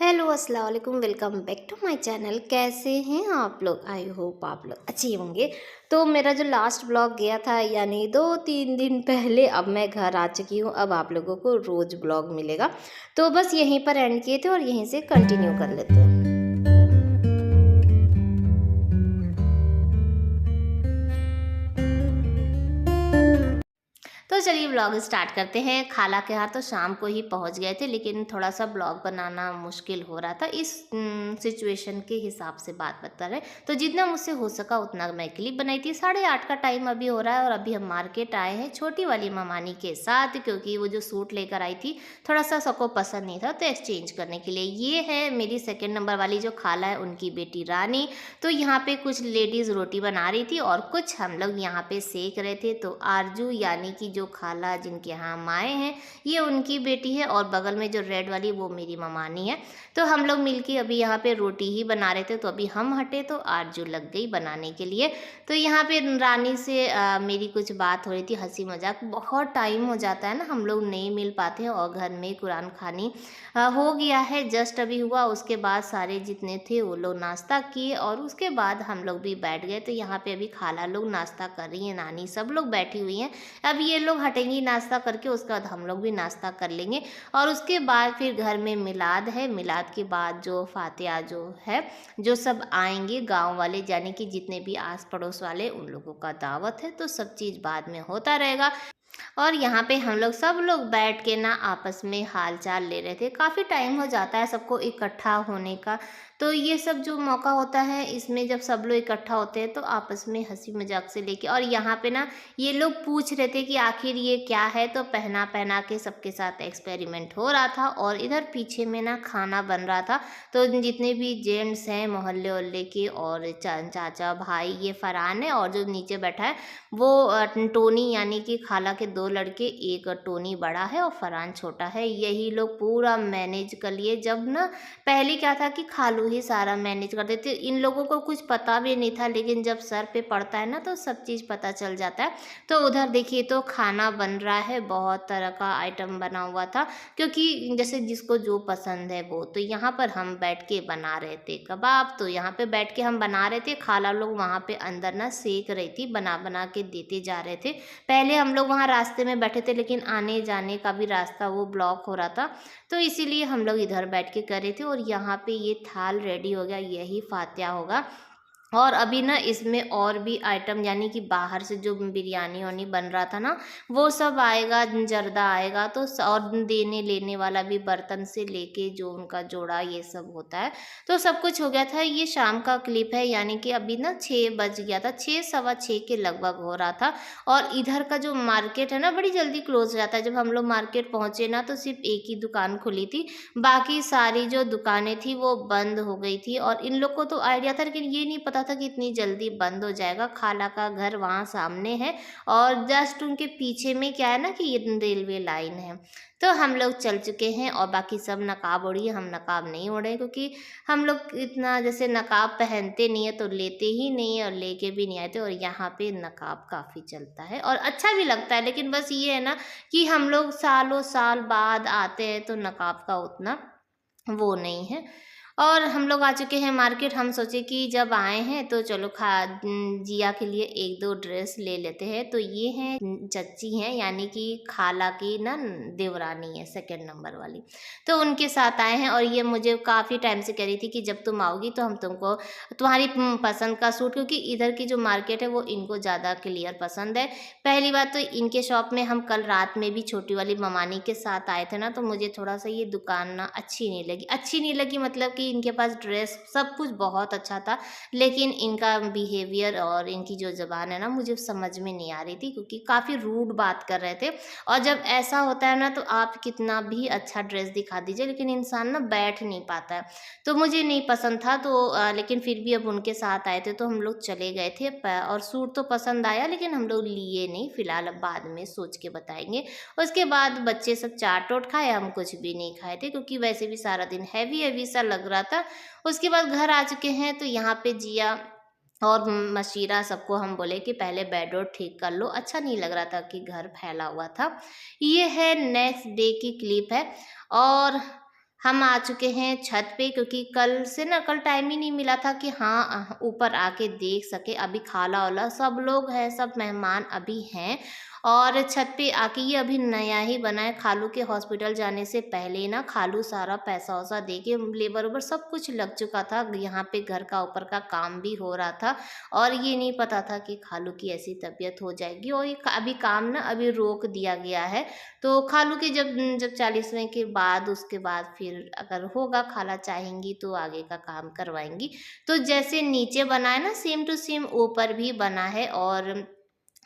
Hello अस्सलाम वालेकुम, welcome back to my channel. कैसे हैं आप लोग? आई होप आप लोग अच्छे होंगे। तो मेरा जो लास्ट ब्लॉग गया था यानी 2-3 दिन पहले, अब मैं घर आ चुकी हूँ। अब आप लोगों को रोज़ ब्लॉग मिलेगा, तो बस यहीं पर एंड किए थे और यहीं से कंटिन्यू कर लेते हैं। तो चलिए ब्लॉग स्टार्ट करते हैं। खाला के यहाँ तो शाम को ही पहुँच गए थे, लेकिन थोड़ा सा ब्लॉग बनाना मुश्किल हो रहा था। इस सिचुएशन के हिसाब से बात बता रहे, तो जितना मुझसे हो सका उतना मैं क्लिप बनाई थी। 8:30 का टाइम अभी हो रहा है और अभी हम मार्केट आए हैं छोटी वाली मामानी के साथ, क्योंकि वो जो सूट लेकर आई थी थोड़ा सा सबको पसंद नहीं था, तो एक्सचेंज करने के लिए। ये है मेरी सेकेंड नंबर वाली जो खाला है, उनकी बेटी रानी। तो यहाँ पे कुछ लेडीज़ रोटी बना रही थी और कुछ हम लोग यहाँ पे सेक रहे थे। तो आरजू यानी कि जो खाला जिनके यहाँ हम आए हैं, ये उनकी बेटी है और बगल में जो रेड वाली वो मेरी ममानी है। तो हम लोग मिलके अभी यहाँ पे रोटी ही बना रहे थे। तो अभी हम हटे तो आरजू लग गई बनाने के लिए। तो यहाँ पे रानी से मेरी कुछ बात हो रही थी, हंसी मजाक। बहुत टाइम हो जाता है ना, हम लोग नहीं मिल पाते हैं और घर में कुरान खानी हो गया है, जस्ट अभी हुआ। उसके बाद सारे जितने थे वो लोग नाश्ता किए और उसके बाद हम लोग भी बैठ गए। तो यहाँ पे अभी खाला लोग नाश्ता कर रही हैं, नानी सब लोग बैठी हुई हैं। अब ये लोग हटेंगी नाश्ता करके, उसके बाद हम लोग भी नाश्ता कर लेंगे और उसके बाद फिर घर में मिलाद है। मिलाद के बाद जो फातिहा जो है, जो सब आएंगे गांव वाले, यानी कि जितने भी आस पड़ोस वाले, उन लोगों का दावत है। तो सब चीज़ बाद में होता रहेगा। और यहाँ पे हम लोग सब लोग बैठ के ना आपस में हाल चाल ले रहे थे। काफ़ी टाइम हो जाता है सबको इकट्ठा होने का, तो ये सब जो मौका होता है इसमें जब सब लोग इकट्ठा होते हैं तो आपस में हंसी मजाक से लेके। और यहाँ पे ना ये लोग पूछ रहे थे कि आखिर ये क्या है, तो पहना पहना के सबके साथ एक्सपेरिमेंट हो रहा था और इधर पीछे में ना खाना बन रहा था। तो जितने भी जेंट्स हैं मोहल्ले वल्ले के और चाचा भाई, ये फरहान है और जो नीचे बैठा है वो टोनी, यानी कि खाला के दो लड़के, एक टोनी बड़ा है और फरहान छोटा है। यही लोग पूरा मैनेज कर लिए। जब ना पहले क्या था कि खालू ही सारा मैनेज करते थे, इन लोगों को कुछ पता भी नहीं था, लेकिन जब सर पे पड़ता है ना तो सब चीज़ पता चल जाता है। तो उधर देखिए तो खाना बन रहा है, बहुत तरह का आइटम बना हुआ था, क्योंकि जैसे जिसको जो पसंद है वो। तो यहाँ पर हम बैठ के बना रहे थे कबाब, तो यहाँ पे बैठ के हम बना रहे थे। खाला लोग वहाँ पे अंदर ना सेक रही थी, बना बना के देते जा रहे थे। पहले हम लोग वहाँ रास्ते में बैठे थे, लेकिन आने जाने का भी रास्ता वो ब्लॉक हो रहा था, तो इसीलिए हम लोग इधर बैठ के कर रहे थे। और यहाँ पे ये थाल रेडी हो गया, यही फातिहा होगा। और अभी ना इसमें और भी आइटम, यानी कि बाहर से जो बिरयानी वानी बन रहा था ना, वो सब आएगा, जर्दा आएगा। तो और देने लेने वाला भी, बर्तन से लेके जो उनका जोड़ा ये सब होता है, तो सब कुछ हो गया था। ये शाम का क्लिप है, यानी कि अभी ना 6 बज गया था, 6 सवा 6 के लगभग हो रहा था। और इधर का जो मार्केट है ना बड़ी जल्दी क्लोज हो जाता है। जब हम लोग मार्केट पहुंचे ना तो सिर्फ एक ही दुकान खुली थी, बाकी सारी जो दुकानें थी वो बंद हो गई थी। और इन लोग को तो आइडिया था, लेकिन ये नहीं पता था कि इतनी जल्दी बंद हो जाएगा। खाला का घर वहाँ सामने है और जस्ट उनके पीछे में क्या है ना कि ये रेलवे लाइन है। तो हम लोग चल चुके हैं और बाकी सब नकाब ओढ़ी, हम नकाब नहीं ओढ़े, क्योंकि हम लोग इतना जैसे नकाब पहनते नहीं है, तो लेते ही नहीं है और लेके भी नहीं आते। और यहाँ पे नकाब काफ़ी चलता है और अच्छा भी लगता है, लेकिन बस ये है ना कि हम लोग सालों साल बाद आते हैं तो नकाब का उतना वो नहीं है। और हम लोग आ चुके हैं मार्केट। हम सोचे कि जब आए हैं तो चलो जिया के लिए एक दो ड्रेस ले लेते हैं। तो ये हैं चच्ची हैं, यानी कि खाला की ना देवरानी है, सेकंड नंबर वाली। तो उनके साथ आए हैं और ये मुझे काफ़ी टाइम से कह रही थी कि जब तुम आओगी तो हम तुमको तुम्हारी पसंद का सूट, क्योंकि इधर की जो मार्केट है वो इनको ज़्यादा क्लियर पसंद है। पहली बात तो इनके शॉप में हम कल रात में भी छोटी वाली ममानी के साथ आए थे ना, तो मुझे थोड़ा सा ये दुकान ना अच्छी नहीं लगी। अच्छी नहीं लगी मतलब कि इनके पास ड्रेस सब कुछ बहुत अच्छा था, लेकिन इनका बिहेवियर और इनकी जो ज़बान है ना मुझे समझ में नहीं आ रही थी, क्योंकि काफ़ी रूड बात कर रहे थे। और जब ऐसा होता है ना तो आप कितना भी अच्छा ड्रेस दिखा दीजिए, लेकिन इंसान ना बैठ नहीं पाता है। तो मुझे नहीं पसंद था। तो लेकिन फिर भी अब उनके साथ आए थे तो हम लोग चले गए थे। और सूट तो पसंद आया, लेकिन हम लोग लिए नहीं फिलहाल, अब बाद में सोच के बताएंगे। उसके बाद बच्चे सब चाट ओट खाए, हम कुछ भी नहीं खाए थे, क्योंकि वैसे भी सारा दिन हैवी हैवी सा लग रहा था। उसके बाद घर आ चुके हैं तो यहाँ पे जिया और मशीरा सबको हम बोले कि पहले बेड और ठीक कर लो, अच्छा नहीं लग रहा था कि घर फैला हुआ था। ये है नेक्स्ट डे की क्लिप है। और हम आ चुके हैं छत पे, क्योंकि कल टाइम ही नहीं मिला था कि हाँ ऊपर आके देख सके। अभी खाला-वाला सब लोग हैं, सब मेहमान अभी हैं और छत पे आके ये अभी नया ही बना है। खालू के हॉस्पिटल जाने से पहले ही ना खालू सारा पैसा-वैसा दे के लेबर-वेबर सब कुछ लग चुका था। यहाँ पे घर का ऊपर का काम भी हो रहा था और ये नहीं पता था कि खालू की ऐसी तबीयत हो जाएगी और ये अभी काम ना अभी रोक दिया गया है। तो खालू के जब जब 40वें के बाद उसके बाद फिर अगर होगा, खाला चाहेंगी तो आगे का काम करवाएँगी। तो जैसे नीचे बना है ना सेम टू सेम ऊपर भी बना है और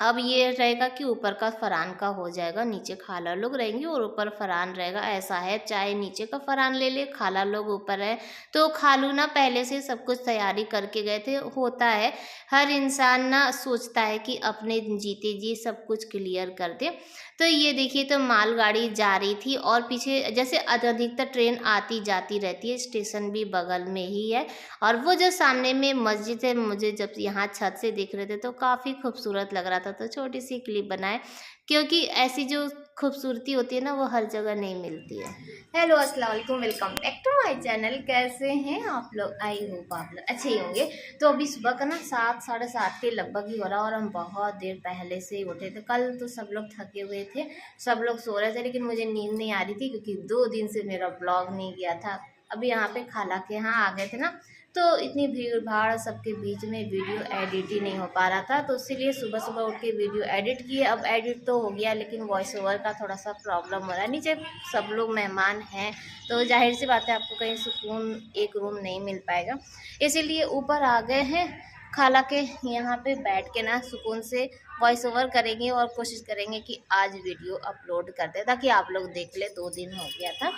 अब ये रहेगा कि ऊपर का फरहान का हो जाएगा, नीचे खाला लोग रहेंगी और ऊपर फरहान रहेगा। ऐसा है, चाहे नीचे का फरहान ले ले, खाला लोग ऊपर है। तो खालू ना पहले से सब कुछ तैयारी करके गए थे। होता है, हर इंसान ना सोचता है कि अपने जीते जी सब कुछ क्लियर कर दे। तो ये देखिए, तो मालगाड़ी जा रही थी और पीछे जैसे अधिकतर ट्रेन आती जाती रहती है, स्टेशन भी बगल में ही है और वो जो सामने में मस्जिद है, मुझे जब यहाँ छत से देख रहे थे तो काफ़ी खूबसूरत लग रहा था। तो छोटी सी क्लिप बनाए, क्योंकि ऐसी जो खूबसूरती होती है ना वो हर जगह नहीं मिलती है। हेलो, अस्सलाम वालेकुम, welcome back to my channel. कैसे हैं आप लोग? आई होप आप लोग अच्छे ही होंगे। तो अभी सुबह का ना 7 साढ़े 7 के लगभग ही हो रहा और हम बहुत देर पहले से ही उठे थे। कल तो सब लोग थके हुए थे, सब लोग सो रहे थे, लेकिन मुझे नींद नहीं आ रही थी क्योंकि 2 दिन से मेरा ब्लॉग नहीं गया था। अभी यहाँ पे खाला के यहाँ आ गए थे ना, तो इतनी भीड़ भाड़ सबके बीच में वीडियो एडिट ही नहीं हो पा रहा था, तो इसीलिए सुबह सुबह उठ के वीडियो एडिट किए। अब एडिट तो हो गया, लेकिन वॉइस ओवर का थोड़ा सा प्रॉब्लम हो रहा है। नीचे सब लोग मेहमान हैं तो जाहिर सी बात है आपको कहीं सुकून एक रूम नहीं मिल पाएगा, इसीलिए ऊपर आ गए हैं। खाला के यहाँ पे बैठ के ना सुकून से वॉइस ओवर करेंगे और कोशिश करेंगे कि आज वीडियो अपलोड कर दे ताकि आप लोग देख ले। 2 दिन हो गया था,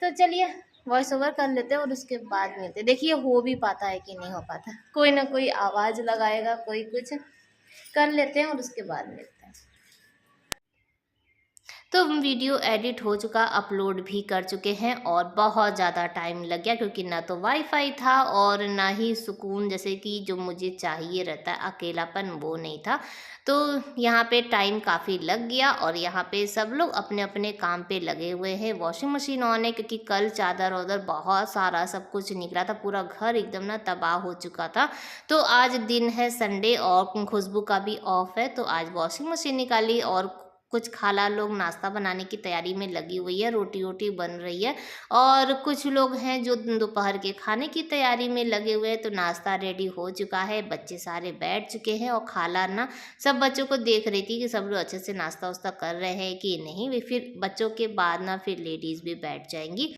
तो चलिए वॉइस ओवर कर लेते हैं और उसके बाद मिलते। देखिए हो भी पाता है कि नहीं हो पाता, कोई ना कोई आवाज़ लगाएगा, कोई कुछ कर लेते हैं और उसके बाद मिलते हैं। तो वीडियो एडिट हो चुका, अपलोड भी कर चुके हैं और बहुत ज़्यादा टाइम लग गया क्योंकि ना तो वाईफाई था और ना ही सुकून जैसे कि जो मुझे चाहिए रहता है, अकेलापन वो नहीं था। तो यहाँ पे टाइम काफ़ी लग गया और यहाँ पे सब लोग अपने अपने काम पे लगे हुए हैं। वॉशिंग मशीन ऑन है क्योंकि कल चादर वादर बहुत सारा सब कुछ निकला था, पूरा घर एकदम ना तबाह हो चुका था। तो आज दिन है संडे और खुशबू का भी ऑफ है, तो आज वॉशिंग मशीन निकाली और कुछ खाला लोग नाश्ता बनाने की तैयारी में लगी हुई है, रोटी वोटी बन रही है और कुछ लोग हैं जो दोपहर के खाने की तैयारी में लगे हुए हैं। तो नाश्ता रेडी हो चुका है, बच्चे सारे बैठ चुके हैं और खाला ना सब बच्चों को देख रही थी कि सब लोग अच्छे से नाश्ता वास्ता कर रहे हैं कि नहीं। वे फिर बच्चों के बाद ना फिर लेडीज़ भी बैठ जाएंगी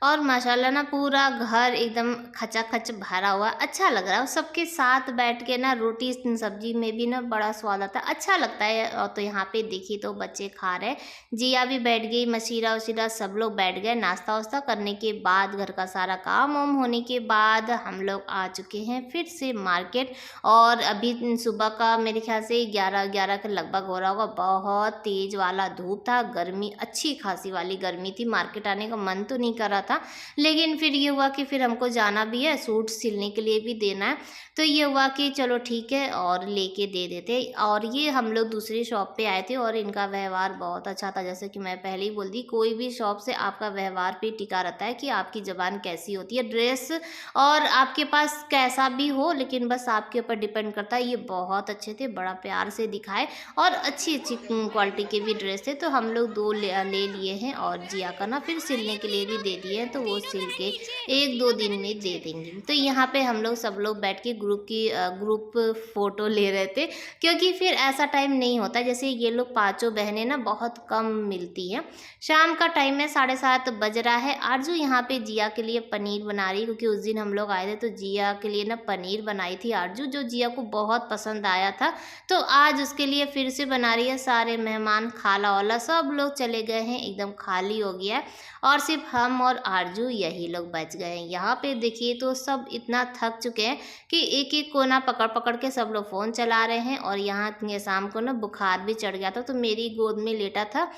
और माशाल्लाह ना पूरा घर एकदम खचाखच भरा हुआ, अच्छा लग रहा है। सबके साथ बैठ के ना रोटी सब्जी में भी ना बड़ा स्वाद आता है, अच्छा लगता है। और तो यहाँ पे देखिए तो बच्चे खा रहे हैं, जिया भी बैठ गई, मशीरा वशीरा सब लोग बैठ गए। नाश्ता वास्ता करने के बाद घर का सारा काम वाम होने के बाद हम लोग आ चुके हैं फिर से मार्केट। और अभी सुबह का मेरे ख्याल से 11 के लगभग हो रहा होगा। बहुत तेज़ वाला धूप था, गर्मी अच्छी खासी वाली गर्मी थी, मार्केट आने का मन तो नहीं कर रहा था। लेकिन फिर ये हुआ कि फिर हमको जाना भी है, सूट सिलने के लिए भी देना है, तो ये हुआ कि चलो ठीक है और लेके दे देते। और ये हम लोग दूसरी शॉप पे आए थे और इनका व्यवहार बहुत अच्छा था। जैसे कि मैं पहले ही बोल दी, कोई भी शॉप से आपका व्यवहार पे टिका रहता है कि आपकी ज़बान कैसी होती है। ड्रेस और आपके पास कैसा भी हो, लेकिन बस आपके ऊपर डिपेंड करता है। ये बहुत अच्छे थे, बड़ा प्यार से दिखाए और अच्छी अच्छी क्वालिटी के भी ड्रेस थे। तो हम लोग 2 ले लिए हैं और जिया का ना फिर सिलने के लिए भी दे दिए हैं, तो वो सिल के 1-2 दिन में दे देंगे। तो यहाँ पे हम लोग सब लोग बैठ के ग्रुप फ़ोटो ले रहे थे, क्योंकि फिर ऐसा टाइम नहीं होता। जैसे ये लोग पाँचों बहनें ना बहुत कम मिलती हैं। शाम का टाइम है, 7:30 बज रहा है। आरजू यहाँ पे जिया के लिए पनीर बना रही है, क्योंकि उस दिन हम लोग आए थे तो जिया के लिए ना पनीर बनाई थी आरजू, जो जिया को बहुत पसंद आया था। तो आज उसके लिए फिर से बना रही है। सारे मेहमान खाला वाला सब लोग चले गए हैं, एकदम खाली हो गया है और सिर्फ हम और आरजू यही लोग बच गए हैं। यहाँ पे देखिए तो सब इतना थक चुके हैं कि एक एक कोना पकड़ पकड़ के सब लोग फ़ोन चला रहे हैं। और यहाँ शाम को ना बुखार भी चढ़ गया था, तो मेरी गोद में लेटा था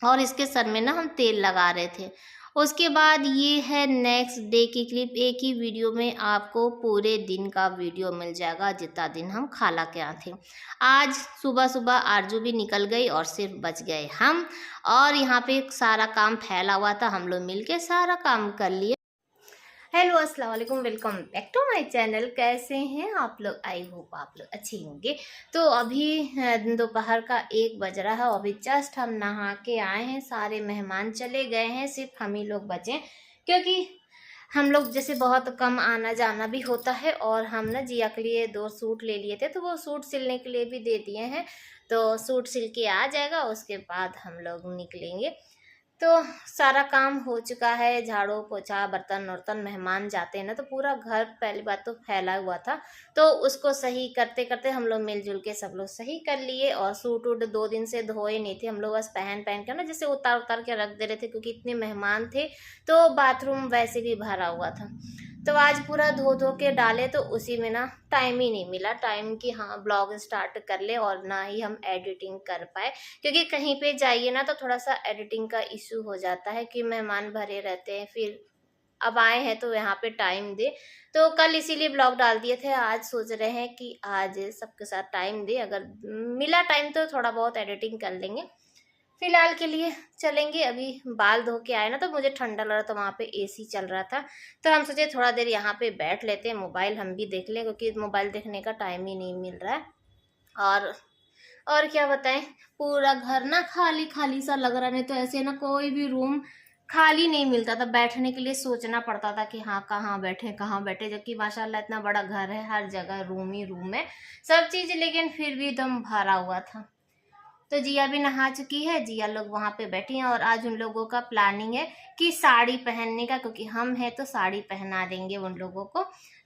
और इसके सर में ना हम तेल लगा रहे थे। उसके बाद ये है नेक्स्ट डे की क्लिप। एक ही वीडियो में आपको पूरे दिन का वीडियो मिल जाएगा जितना दिन हम खाला के यहाँ थे। आज सुबह सुबह आरजू भी निकल गई और सिर्फ बच गए हम, और यहाँ पे सारा काम फैला हुआ था, हम लोग मिलके सारा काम कर लिए। हेलो अस्सलाम वालेकुम, welcome back to my channel. कैसे हैं आप लोग? आई होप आप लोग अच्छे होंगे। तो अभी दोपहर का 1 बज रहा है, अभी जस्ट हम नहा के आए हैं, सारे मेहमान चले गए हैं, सिर्फ हम ही लोग बचे, क्योंकि हम लोग जैसे बहुत कम आना जाना भी होता है। और हम ना जिया के लिए 2 सूट ले लिए थे, तो वो सूट सिलने के लिए भी दे दिए हैं, तो सूट सिल के आ जाएगा, उसके बाद हम लोग निकलेंगे। तो सारा काम हो चुका है, झाड़ू पोछा बर्तन वर्तन, मेहमान जाते हैं ना तो पूरा घर पहली बात तो फैला हुआ था, तो उसको सही करते करते हम लोग मिलजुल के सब लोग सही कर लिए। और सूट वूट 2 दिन से धोए नहीं थे, हम लोग बस पहन पहन के ना जैसे उतार उतार के रख दे रहे थे, क्योंकि इतने मेहमान थे तो बाथरूम वैसे भी भरा हुआ था। तो आज पूरा धो धो के डाले, तो उसी में ना टाइम ही नहीं मिला, टाइम कि हाँ ब्लॉग स्टार्ट कर ले, और ना ही हम एडिटिंग कर पाए, क्योंकि कहीं पे जाइए ना तो थोड़ा सा एडिटिंग का इशू हो जाता है कि मेहमान भरे रहते हैं, फिर अब आए हैं तो यहाँ पे टाइम दे। तो कल इसीलिए ब्लॉग डाल दिए थे, आज सोच रहे हैं कि आज सबके साथ टाइम दे, अगर मिला टाइम तो थोड़ा बहुत एडिटिंग कर लेंगे। फिलहाल के लिए चलेंगे। अभी बाल धो के आए ना तो मुझे ठंडा लग रहा था, वहाँ पे एसी चल रहा था, तो हम सोचे थोड़ा देर यहाँ पे बैठ लेते हैं, मोबाइल हम भी देख लें, क्योंकि मोबाइल देखने का टाइम ही नहीं मिल रहा है। और क्या बताएं, पूरा घर ना खाली खाली सा लग रहा, नहीं तो ऐसे ना कोई भी रूम खाली नहीं मिलता था, बैठने के लिए सोचना पड़ता था कि हाँ कहाँ बैठे कहाँ बैठे, जबकि माशाल्लाह इतना बड़ा घर है, हर जगह रूम ही रूम है सब चीज़, लेकिन फिर भी एकदम भरा हुआ था। तो जिया भी नहा चुकी है, जिया लोग वहाँ पे बैठी हैं, और आज उन लोगों का प्लानिंग है कि साड़ी पहनने का, क्योंकि हम हैं तो साड़ी पहना देंगे उन लोगों को।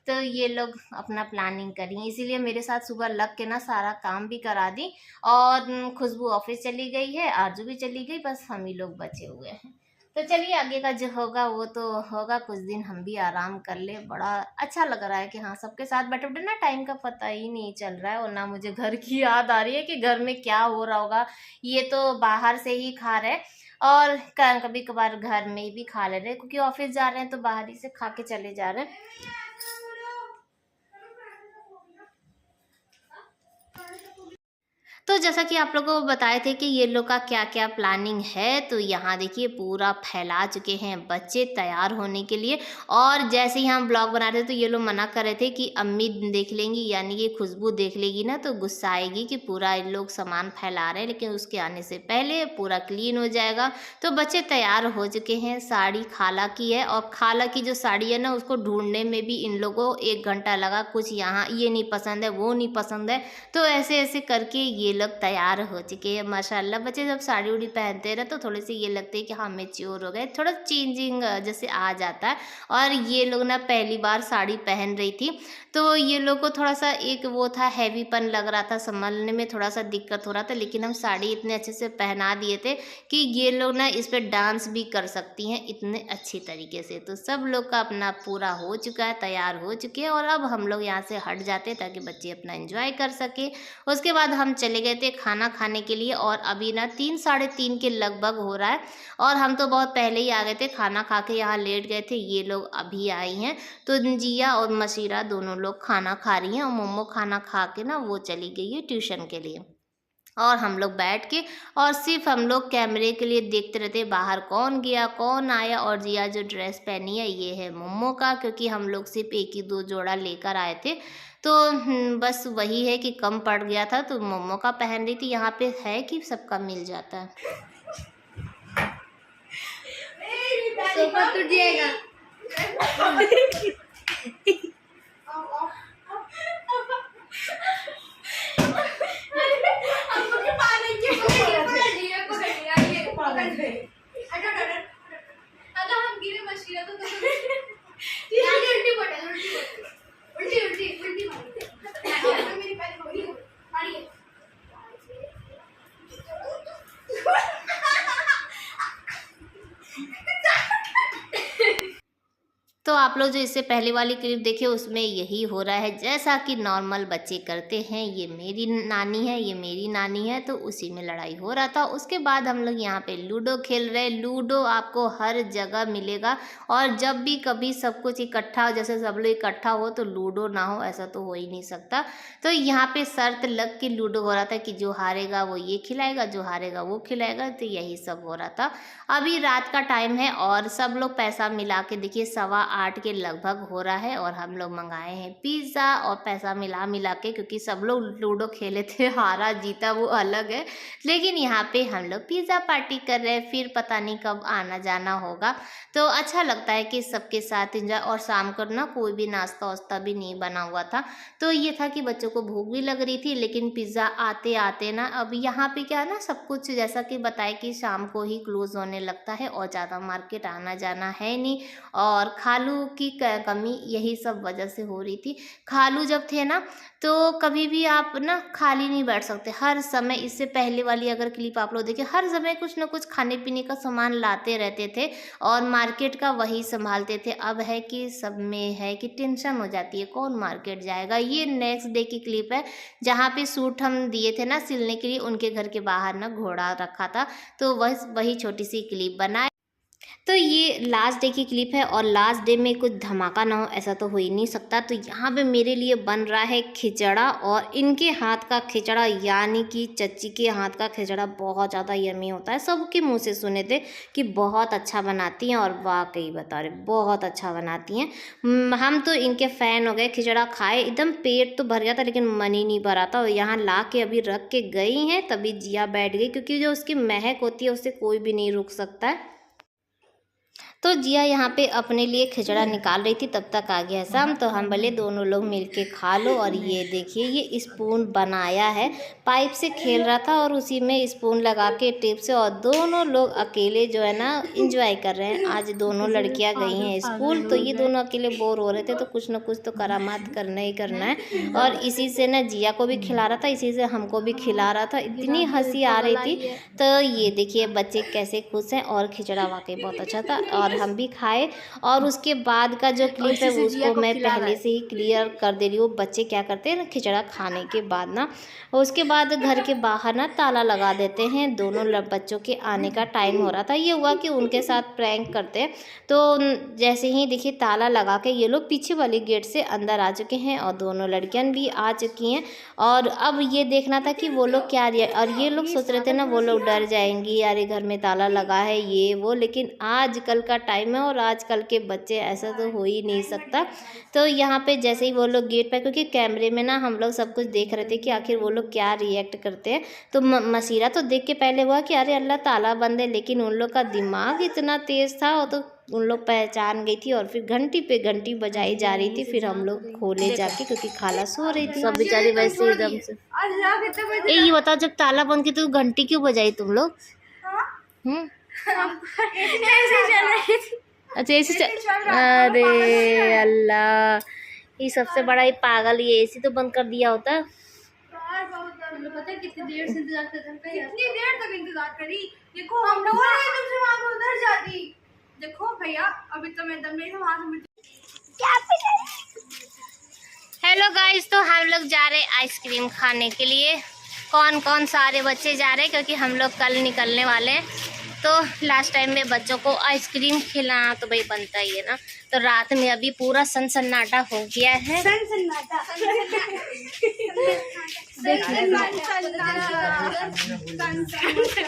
तो ये लोग अपना प्लानिंग करी, इसीलिए मेरे साथ सुबह लग के ना सारा काम भी करा दी। और खुशबू ऑफिस चली गई है, आरजू भी चली गई, बस हम ही लोग बचे हुए हैं। तो चलिए आगे का जो होगा वो तो होगा, कुछ दिन हम भी आराम कर ले। बड़ा अच्छा लग रहा है कि हाँ सबके साथ बैठे बैठे ना टाइम का पता ही नहीं चल रहा है, और ना मुझे घर की याद आ रही है कि घर में क्या हो रहा होगा। ये तो बाहर से ही खा रहे, और कभी कभार घर में भी खा ले रहे, क्योंकि ऑफिस जा रहे हैं तो बाहर ही से खा के चले जा रहे हैं। तो जैसा कि आप लोगों को बताए थे कि ये लोग का क्या क्या प्लानिंग है, तो यहाँ देखिए पूरा फैला चुके हैं बच्चे तैयार होने के लिए। और जैसे ही हम ब्लॉग बना रहे थे तो ये लोग मना कर रहे थे कि अम्मी देख लेंगी, यानी कि खुशबू देख लेगी ना तो गुस्सा आएगी कि पूरा इन लोग सामान फैला रहे हैं, लेकिन उसके आने से पहले पूरा क्लीन हो जाएगा। तो बच्चे तैयार हो चुके हैं, साड़ी खाला की है, और खाला की जो साड़ी है ना उसको ढूंढने में भी इन लोगों को 1 घंटा लगा, कुछ यहाँ ये नहीं पसंद है वो नहीं पसंद है, तो ऐसे ऐसे करके ये लोग तैयार हो चुके हैं। माशाल्लाह बच्चे जब साड़ी उड़ी पहनते हैं ना तो थोड़े से ये लगते हैं कि हाँ मैच्योर हो गए, थोड़ा चेंजिंग जैसे आ जाता है। और ये लोग ना पहली बार साड़ी पहन रही थी, तो ये लोग को थोड़ा सा एक वो था, हैवीपन लग रहा था, संभालने में थोड़ा सा दिक्कत हो रहा था, लेकिन हम साड़ी इतने अच्छे से पहना दिए थे कि ये लोग ना इस पर डांस भी कर सकती हैं इतने अच्छी तरीके से। तो सब लोग का अपना पूरा हो चुका है, तैयार हो चुके हैं, और अब हम लोग यहाँ से हट जाते हैं ताकि बच्चे अपना एंजॉय कर सके। उसके बाद हम चले गए थे खाना खाने के लिए, और अभी ना 3 साढ़े 3 के लगभग हो रहा है, और हम तो बहुत पहले ही आ गए थे, खाना खा के यहाँ लेट गए थे। ये लोग अभी आई हैं, तो जिया और मशीरा दोनों लोग खाना खा रही हैं, और मोमो खाना खा के ना वो चली गई है ट्यूशन के लिए। और हम लोग बैठ के और सिर्फ हम लोग कैमरे के लिए देखते रहते बाहर कौन गया कौन आया। और जिया जो ड्रेस पहनी है ये है मोमो का, क्योंकि हम लोग सिर्फ 1 ही 2 जोड़ा लेकर आए थे, तो बस वही है कि कम पड़ गया था तो मोमो का पहन रही थी। यहाँ पे है कि सबका मिल जाता है। सोफा टूट जाएगा। तो आप लोग जो इससे पहले वाली क्लिप देखे उसमें यही हो रहा है, जैसा कि नॉर्मल बच्चे करते हैं। ये मेरी नानी है, ये मेरी नानी है, तो उसी में लड़ाई हो रहा था। उसके बाद हम लोग यहाँ पे लूडो खेल रहे। लूडो आपको हर जगह मिलेगा, और जब भी कभी सब कुछ इकट्ठा, जैसे सब लोग इकट्ठा हो तो लूडो ना हो, ऐसा तो हो ही नहीं सकता। तो यहाँ पे शर्त लग के लूडो हो रहा था कि जो हारेगा वो ये खिलाएगा, जो हारेगा वो खिलाएगा, तो यही सब हो रहा था। अभी रात का टाइम है और सब लोग पैसा मिला के देखिए 7:15 के लगभग हो रहा है, और हम लोग मंगाए हैं पिज़्ज़ा और पैसा मिला मिला के, क्योंकि सब लोग लूडो खेले थे, हारा जीता वो अलग है, लेकिन यहाँ पे हम लोग पिज़्ज़ा पार्टी कर रहे हैं। फिर पता नहीं कब आना जाना होगा, तो अच्छा लगता है कि सबके साथ एंजॉय। और शाम को ना कोई भी नाश्ता वास्ता भी नहीं बना हुआ था, तो ये था कि बच्चों को भूख भी लग रही थी, लेकिन पिज़्ज़ा आते आते ना, अब यहाँ पे क्या है ना, सब कुछ जैसा कि बताए कि शाम को ही क्लोज होने लगता है और ज़्यादा मार्केट आना जाना है नहीं, और खालू की कमी यही सब वजह से हो रही थी। खालू जब थे ना, तो कभी भी आप ना खाली नहीं बैठ सकते, हर समय, इससे पहले वाली अगर क्लिप आप लोग देखें, हर समय कुछ ना कुछ खाने पीने का सामान लाते रहते थे और मार्केट का वही संभालते थे। अब है कि सब में है कि टेंशन हो जाती है, कौन मार्केट जाएगा। ये नेक्स्ट डे की क्लिप है, जहाँ पे सूट हम दिए थे ना सिलने के लिए, उनके घर के बाहर ना घोड़ा रखा था, तो वही छोटी सी क्लिप बनाए। तो ये लास्ट डे की क्लिप है, और लास्ट डे में कुछ धमाका ना हो ऐसा तो हो ही नहीं सकता। तो यहाँ पे मेरे लिए बन रहा है खिचड़ा, और इनके हाथ का खिचड़ा यानी कि चच्ची के हाथ का खिचड़ा बहुत ज़्यादा यमी होता है। सबके मुंह से सुने थे कि बहुत अच्छा बनाती हैं, और वाकई बता रहे बहुत अच्छा बनाती हैं। हम तो इनके फ़ैन हो गए। खिचड़ा खाए एकदम पेट तो भर गया था, लेकिन मन ही नहीं भरा था। और यहाँ ला के अभी रख के गई हैं, तभी जिया बैठ गई, क्योंकि जो उसकी महक होती है उससे कोई भी नहीं रुक सकता है। तो जिया यहाँ पे अपने लिए खिचड़ा निकाल रही थी, तब तक आ गया शाम, तो हम बोले दोनों लोग मिलके खा लो। और ये देखिए ये स्पून बनाया है, पाइप से खेल रहा था और उसी में स्पून लगा के टेप से, और दोनों लोग अकेले जो है ना इंजॉय कर रहे हैं। आज दोनों लड़कियां गई हैं स्कूल, तो ये दोनों अकेले बोर हो रहे थे, तो कुछ ना कुछ तो करामात करना ही करना है। और इसी से ना जिया को भी खिला रहा था, इसी से हमको भी खिला रहा था, इतनी हंसी आ रही थी। तो ये देखिए बच्चे कैसे खुश हैं, और खिचड़ा वाकई बहुत अच्छा था, और हम भी खाए। और उसके बाद का जो क्लिप है उसको मैं पहले से ही क्लियर कर दे रही हूँ। बच्चे क्या करते हैं ना, खिचड़ा खाने के बाद ना, उसके बाद घर के बाहर ना ताला लगा देते हैं। दोनों बच्चों के आने का टाइम हो रहा था, ये हुआ कि उनके साथ प्रैंक करते हैं। तो जैसे ही देखिए ताला लगा के ये लोग पीछे वाले गेट से अंदर आ चुके हैं, और दोनों लड़कियां भी आ चुकी हैं। और अब ये देखना था कि वो लोग क्या और ये लोग सोच रहे थे ना वो लोग डर जाएंगी, यार घर में ताला लगा है ये वो, लेकिन आजकल का टाइम है और आजकल के बच्चे, ऐसा तो हो ही नहीं सकता। तो यहाँ पे जैसे ही वो लोग गेट पर, क्योंकि कैमरे में ना हम लोग सब कुछ देख रहे थे कि आखिर वो लोग क्या रिएक्ट करते हैं, तो मसीरा तो देख के पहले हुआ कि अरे अल्लाह ताला बंद है, लेकिन उन लोग का दिमाग इतना तेज़ था, वो तो उन लोग पहचान गई थी, और फिर घंटी पे घंटी बजाई जा रही थी। फिर हम लोग खोले जाके, क्योंकि खाला सो रही थी, सब बेचारी वैसे एकदम से। ये बताओ जब ताला बंद की तो घंटी क्यों बजाई तुम लोग? अच्छा ऐसे अरे अल्लाह, ये सबसे बड़ा ही पागल, ये एसी तो बंद कर दिया होता। पता है कितनी देर से इंतजार कर रहे हैं, कितनी देर तक इंतजार करी। देखो हम लोग तुमसे वहां पे उधर जाती। देखो भैया अभी तो मैं दम नहीं था वहां से क्या। हेलो गाइस, तो हम लोग जा रहे आइसक्रीम खाने के लिए। कौन कौन सारे बच्चे जा रहे हैं, क्योंकि हम लोग कल निकलने वाले हैं। तो लास्ट टाइम में बच्चों को आइसक्रीम खिलाना तो भाई बनता ही है ना। तो रात में अभी पूरा सनसन्नाटा हो गया है।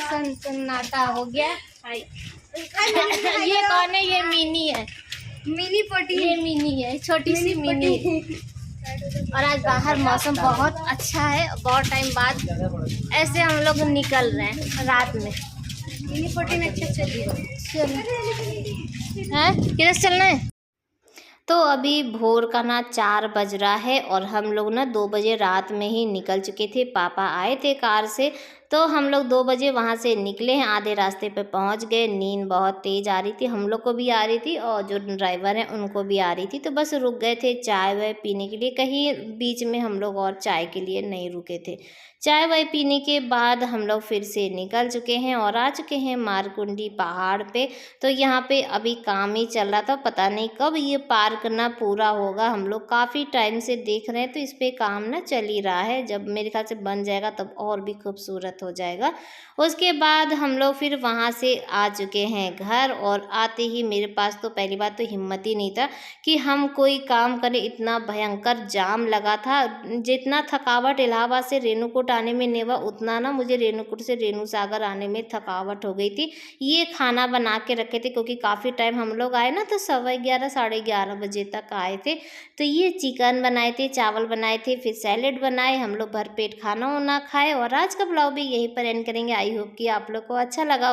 सनसन्नाटा हो गया। ये कौन है? ये मिनी है, मिनी पोटी। ये मिनी है, छोटी सी मिनी है। और आज बाहर मौसम बहुत अच्छा है, बहुत टाइम बाद ऐसे हम लोग निकल रहे हैं रात में। मिनी पोटी में अच्छा चलिए हैं, किधर से चलना है? तो अभी भोर का ना 4 बज रहा है, और हम लोग ना 2 बजे रात में ही निकल चुके थे। पापा आए थे कार से, तो हम लोग 2 बजे वहाँ से निकले हैं, आधे रास्ते पे पहुँच गए। नींद बहुत तेज़ आ रही थी, हम लोग को भी आ रही थी और जो ड्राइवर हैं उनको भी आ रही थी। तो बस रुक गए थे चाय वाय पीने के लिए, कहीं बीच में हम लोग और चाय के लिए नहीं रुके थे। चाय वाय पीने के बाद हम लोग फिर से निकल चुके हैं और आ चुके हैं मारकुंडी पहाड़ पे। तो यहाँ पे अभी काम ही चल रहा था, पता नहीं कब ये पार्क ना पूरा होगा। हम लोग काफ़ी टाइम से देख रहे हैं, तो इस पे काम ना चल ही रहा है। जब मेरे ख्याल से बन जाएगा तब और भी खूबसूरत हो जाएगा। उसके बाद हम लोग फिर वहाँ से आ चुके हैं घर, और आते ही मेरे पास तो पहली बात तो हिम्मत ही नहीं था कि हम कोई काम करें। इतना भयंकर जाम लगा था, जितना थकावट इलाहाबाद से रेणुकूट आने में नहीं हुआ, उतना ना मुझे रेणुकूट से रेणु सागर आने में थकावट हो गई थी। ये खाना बना के रखे थे क्योंकि काफ़ी टाइम हम लोग आए ना, तो 11:15 साढ़े 11 बजे तक आए थे। तो ये चिकन बनाए थे, चावल बनाए थे, फिर सैलेड बनाए, हम लोग भरपेट खाना वाना खाए। और आज का ब्लॉग भी यहीं पर एंड करेंगे। आई होप कि आप लोग को अच्छा लगा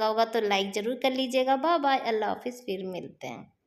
होगा तो लाइक ज़रूर कर लीजिएगा। बाय बाय, अल्लाह हाफिज़, फिर मिलते हैं।